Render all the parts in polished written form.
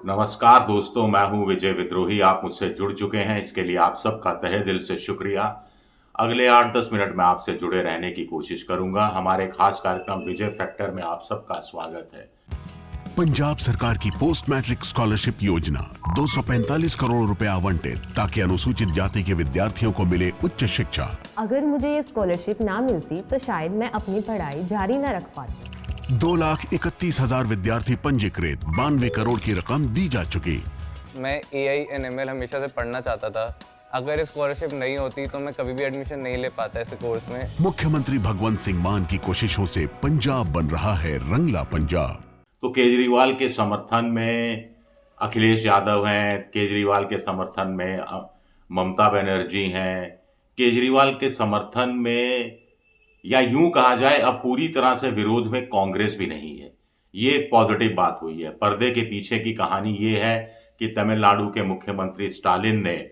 नमस्कार दोस्तों, मैं हूं विजय विद्रोही। आप मुझसे जुड़ चुके हैं, इसके लिए आप सबका तहे दिल से शुक्रिया। अगले 8-10 मिनट में आपसे जुड़े रहने की कोशिश करूंगा। हमारे खास कार्यक्रम विजय फैक्टर में आप सबका स्वागत है। पंजाब सरकार की पोस्ट मैट्रिक स्कॉलरशिप योजना 245 करोड़ रुपए आवंटित ताकि अनुसूचित जाति के विद्यार्थियों को मिले उच्च शिक्षा। अगर मुझे ये स्कॉलरशिप ना मिलती तो शायद मैं अपनी पढ़ाई जारी न रख पाती। 2,31,000 विद्यार्थी पंजीकृत, 92 करोड़ की रकम दी जा चुकी। मैं AI/ML हमेशा से पढ़ना चाहता था। अगर ये स्कॉलरशिप नहीं होती तो मैं कभी भी एडमिशन नहीं ले पाता ऐसे कोर्स में। मुख्यमंत्री भगवंत सिंह मान की कोशिशों से पंजाब बन रहा है रंगला पंजाब। तो केजरीवाल के समर्थन में अखिलेश यादव हैं, केजरीवाल के समर्थन में ममता बनर्जी हैं, केजरीवाल के समर्थन में या यूं कहा जाए अब पूरी तरह से विरोध में कांग्रेस भी नहीं है। ये एक पॉजिटिव बात हुई है। पर्दे के पीछे की कहानी ये है कि तमिलनाडु के मुख्यमंत्री स्टालिन ने,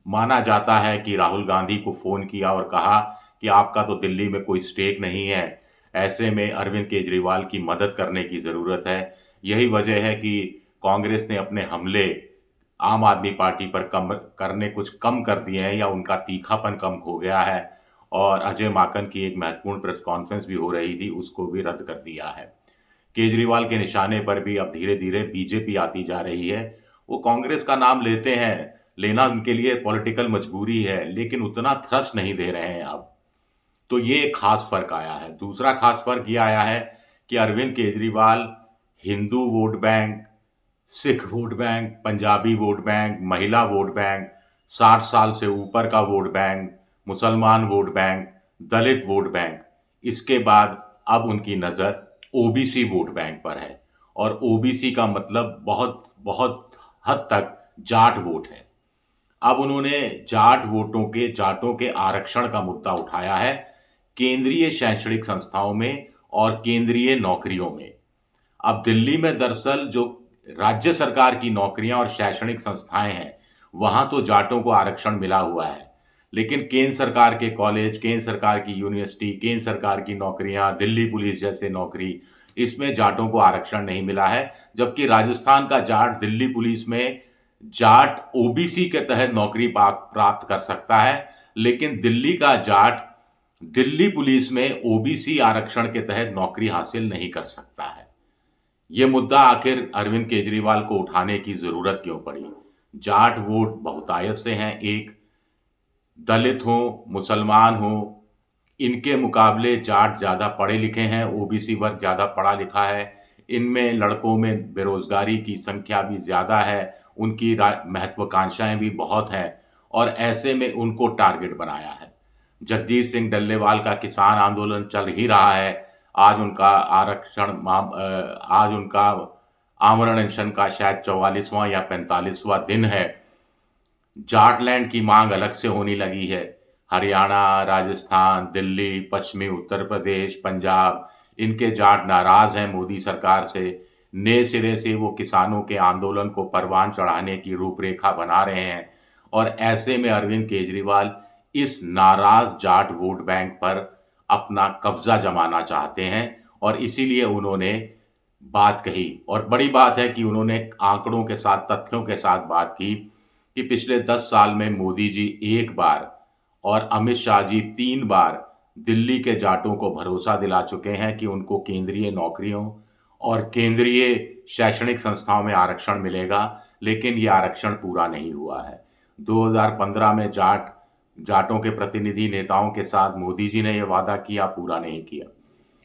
माना जाता है कि राहुल गांधी को फोन किया और कहा कि आपका तो दिल्ली में कोई स्टेक नहीं है, ऐसे में अरविंद केजरीवाल की मदद करने की ज़रूरत है। यही वजह है कि कांग्रेस ने अपने हमले आम आदमी पार्टी पर कम करने कुछ कम कर दिए हैं या उनका तीखापन कम हो गया है, और अजय माकन की एक महत्वपूर्ण प्रेस कॉन्फ्रेंस भी हो रही थी, उसको भी रद्द कर दिया है। केजरीवाल के निशाने पर भी अब धीरे धीरे बीजेपी आती जा रही है। वो कांग्रेस का नाम लेते हैं, लेना उनके लिए पॉलिटिकल मजबूरी है, लेकिन उतना थ्रस्ट नहीं दे रहे हैं अब। तो ये एक खास फर्क आया है। दूसरा खास फर्क ये आया है कि अरविंद केजरीवाल हिंदू वोट बैंक, सिख vote bank, Punjabi vote bank, महिला वोट बैंक, 60 साल से ऊपर का वोट बैंक, मुसलमान वोट बैंक, दलित वोट बैंक, इसके बाद अब उनकी नज़र ओबीसी वोट बैंक पर है। और ओबीसी का मतलब बहुत बहुत हद तक जाट वोट है। अब उन्होंने जाटों के आरक्षण का मुद्दा उठाया है केंद्रीय शैक्षणिक संस्थाओं में और केंद्रीय नौकरियों में। अब दिल्ली में दरअसल जो राज्य सरकार की नौकरियां और शैक्षणिक संस्थाएं हैं, वहां तो जाटों को आरक्षण मिला हुआ है, लेकिन केंद्र सरकार के कॉलेज, केंद्र सरकार की यूनिवर्सिटी, केंद्र सरकार की नौकरियां, दिल्ली पुलिस जैसे नौकरी, इसमें जाटों को आरक्षण नहीं मिला है। जबकि राजस्थान का जाट दिल्ली पुलिस में जाट ओबीसी के तहत नौकरी प्राप्त कर सकता है, लेकिन दिल्ली का जाट दिल्ली पुलिस में ओबीसी आरक्षण के तहत नौकरी हासिल नहीं कर सकता है। ये मुद्दा आखिर अरविंद केजरीवाल को उठाने की जरूरत क्यों पड़ी? जाट वोट बहुतायत से हैं, एक दलित हो, मुसलमान हो, इनके मुकाबले जाट ज़्यादा पढ़े लिखे हैं, ओबीसी वर्ग ज़्यादा पढ़ा लिखा है, इनमें लड़कों में बेरोजगारी की संख्या भी ज़्यादा है, उनकी महत्वाकांक्षाएं भी बहुत हैं, और ऐसे में उनको टारगेट बनाया है। जगजीत सिंह डल्लेवाल का किसान आंदोलन चल ही रहा है। आज उनका आज उनका आमरण अनशन का शायद 44वां या 45वां दिन है। जाटलैंड की मांग अलग से होने लगी है। हरियाणा, राजस्थान, दिल्ली, पश्चिमी उत्तर प्रदेश, पंजाब, इनके जाट नाराज हैं मोदी सरकार से। नए सिरे से वो किसानों के आंदोलन को परवान चढ़ाने की रूपरेखा बना रहे हैं, और ऐसे में अरविंद केजरीवाल इस नाराज जाट वोट बैंक पर अपना कब्जा जमाना चाहते हैं, और इसीलिए उन्होंने बात कही। और बड़ी बात है कि उन्होंने आंकड़ों के साथ, तथ्यों के साथ बात की कि पिछले 10 साल में मोदी जी 1 बार और अमित शाह जी 3 बार दिल्ली के जाटों को भरोसा दिला चुके हैं कि उनको केंद्रीय नौकरियों और केंद्रीय शैक्षणिक संस्थाओं में आरक्षण मिलेगा, लेकिन ये आरक्षण पूरा नहीं हुआ है। 2015 में जाटों के प्रतिनिधि नेताओं के साथ मोदी जी ने यह वादा किया, पूरा नहीं किया।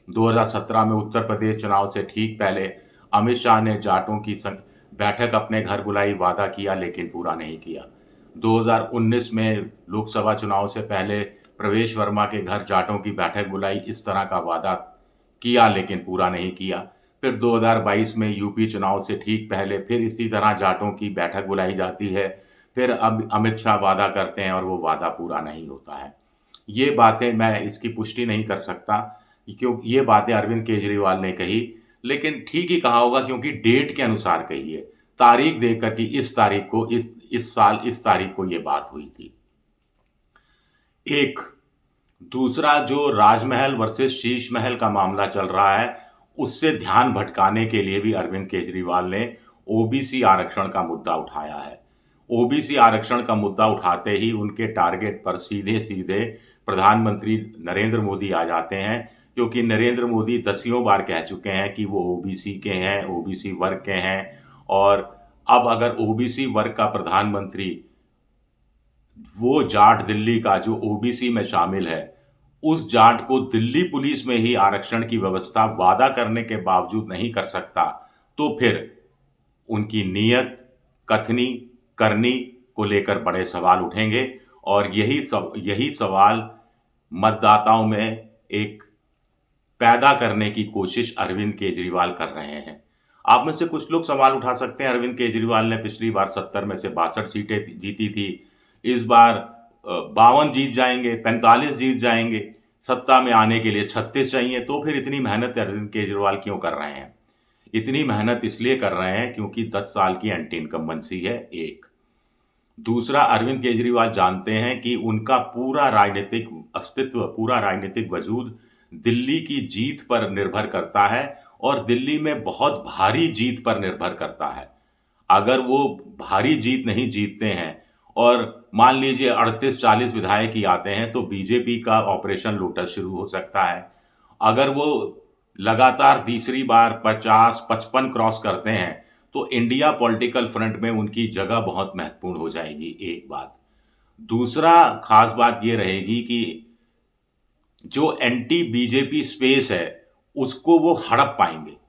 2017 में उत्तर प्रदेश चुनाव से ठीक पहले अमित शाह ने जाटों की बैठक अपने घर बुलाई, वादा किया, लेकिन पूरा नहीं किया। 2019 में लोकसभा चुनाव से पहले प्रवेश वर्मा के घर जाटों की बैठक बुलाई, इस तरह का वादा किया, लेकिन पूरा नहीं किया। फिर 2022 में यूपी चुनाव से ठीक पहले फिर इसी तरह जाटों की बैठक बुलाई जाती है। फिर अब अमित शाह वादा करते हैं और वो वादा पूरा नहीं होता है। ये बातें मैं इसकी पुष्टि नहीं कर सकता, क्योंकि ये बातें अरविंद केजरीवाल ने कही, लेकिन ठीक ही कहा होगा क्योंकि डेट के अनुसार कही है, तारीख देखकर कि इस तारीख को, इस साल इस तारीख को ये बात हुई थी। एक दूसरा जो राजमहल वर्सेस शीश महल का मामला चल रहा है, उससे ध्यान भटकाने के लिए भी अरविंद केजरीवाल ने ओबीसी आरक्षण का मुद्दा उठाया है। ओबीसी आरक्षण का मुद्दा उठाते ही उनके टारगेट पर सीधे-सीधे प्रधानमंत्री नरेंद्र मोदी आ जाते हैं, क्योंकि नरेंद्र मोदी दसियों बार कह चुके हैं कि वो ओबीसी के हैं, ओबीसी वर्ग के हैं, और अब अगर ओबीसी वर्ग का प्रधानमंत्री वो जाट दिल्ली का जो ओबीसी में शामिल है, उस जाट को दिल्ली पुलिस में ही आरक्षण की व्यवस्था वादा करने के बावजूद नहीं कर सकता, तो फिर उनकी नीयत, कथनी, करनी को लेकर बड़े सवाल उठेंगे, और यही सवाल मतदाताओं में एक पैदा करने की कोशिश अरविंद केजरीवाल कर रहे हैं। आप में से कुछ लोग सवाल उठा सकते हैं, अरविंद केजरीवाल ने पिछली बार 70 में से 62 सीटें जीती थी, इस बार 52 जीत जाएंगे, 45 जीत जाएंगे, सत्ता में आने के लिए 36 चाहिए, तो फिर इतनी मेहनत अरविंद केजरीवाल क्यों कर रहे हैं? इतनी मेहनत इसलिए कर रहे हैं क्योंकि 10 साल की एंटी इनकम्बेंसी है, एक। दूसरा, अरविंद केजरीवाल जानते हैं कि उनका पूरा राजनीतिक अस्तित्व, पूरा राजनीतिक वजूद दिल्ली की जीत पर निर्भर करता है, और दिल्ली में बहुत भारी जीत पर निर्भर करता है। अगर वो भारी जीत नहीं जीतते हैं और मान लीजिए 38-40 विधायक ही आते हैं, तो बीजेपी का ऑपरेशन लोटस शुरू हो सकता है। अगर वो लगातार तीसरी बार 50-55 क्रॉस करते हैं, तो इंडिया पॉलिटिकल फ्रंट में उनकी जगह बहुत महत्वपूर्ण हो जाएगी, एक बात। दूसरा खास बात ये रहेगी कि जो एंटी बीजेपी स्पेस है, उसको वो हड़प पाएंगे।